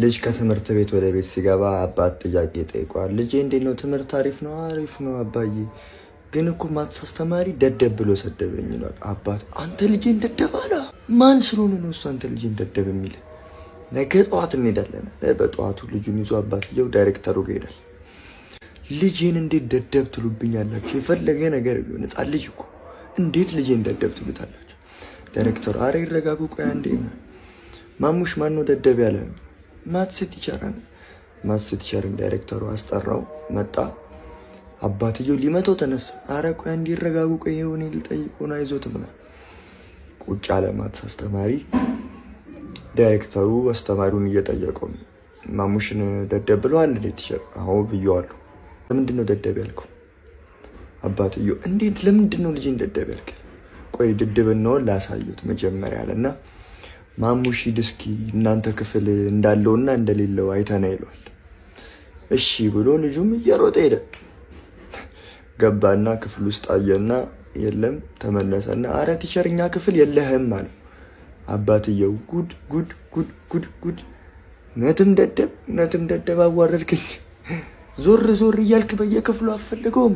ልጅ ከትምህርት ቤት ወደ ቤት ሲገባ አባት ጥያቄ ጠይቋል። ልጄ እንዴት ነው ትምህርት? አሪፍ ነው። አሪፍ ነው አባዬ፣ ግን እኮ ማትስ አስተማሪ ደደብ ብሎ ሰደበኝ ይላል። አባት አንተ ልጄን ደደብ አለ? ማን ስለሆነ ነው እሱ አንተ ልጄን ደደብ የሚል? ነገ ጠዋት እንሄዳለን። በጠዋቱ ልጁን ይዞ አባትየው ዳይሬክተሩ ጋር ሄዳል። ልጄን እንዴት ደደብ ትሉብኛላችሁ? የፈለገ ነገር ቢሆን ሕፃን ልጅ እኮ እንዴት ልጄን ደደብ ትሉታላችሁ? ዳይሬክተሩ አረ ይረጋጉ፣ ቆይ አንዴ። ማሙሽ ማን ነው ደደብ ያለ? ማትስ ቲቸርን። ማትስ ቲቸርን ዳይሬክተሩ አስጠራው። መጣ። አባትየው ሊመተው ተነሳ። አረ ቆይ አንዴ ይረጋጉ፣ ቆይ ይሁን ልጠይቀው ነው አይዞት ምናምን። ቁጭ አለ ማትስ አስተማሪ። ዳይሬክተሩ አስተማሪውን እየጠየቀው ማሙሽን ደደብ ብለዋል እንዴ ቲቸር? አዎ ብየዋለሁ። ለምንድን ነው ደደብ ያልከው? አባትየው እንዴት ለምንድን ነው ልጅን ደደብ ያልከው? ቆይ ድድብናውን ላሳዩት መጀመሪያ አለና ማሙሽ እስኪ እናንተ ክፍል እንዳለውና እንደሌለው አይተና ይሏል። እሺ ብሎ ልጁም እየሮጠ ሄደ። ገባና ክፍል ውስጥ አየና የለም። ተመለሰና አረ ቲቸር እኛ ክፍል የለህም አለ። አባትየው ጉድ ጉድ ጉድ ጉድ ጉድ፣ ነትም ደደብ አዋረድከኝ። ዞር ዞር እያልክ በየክፍሉ አፈልገውም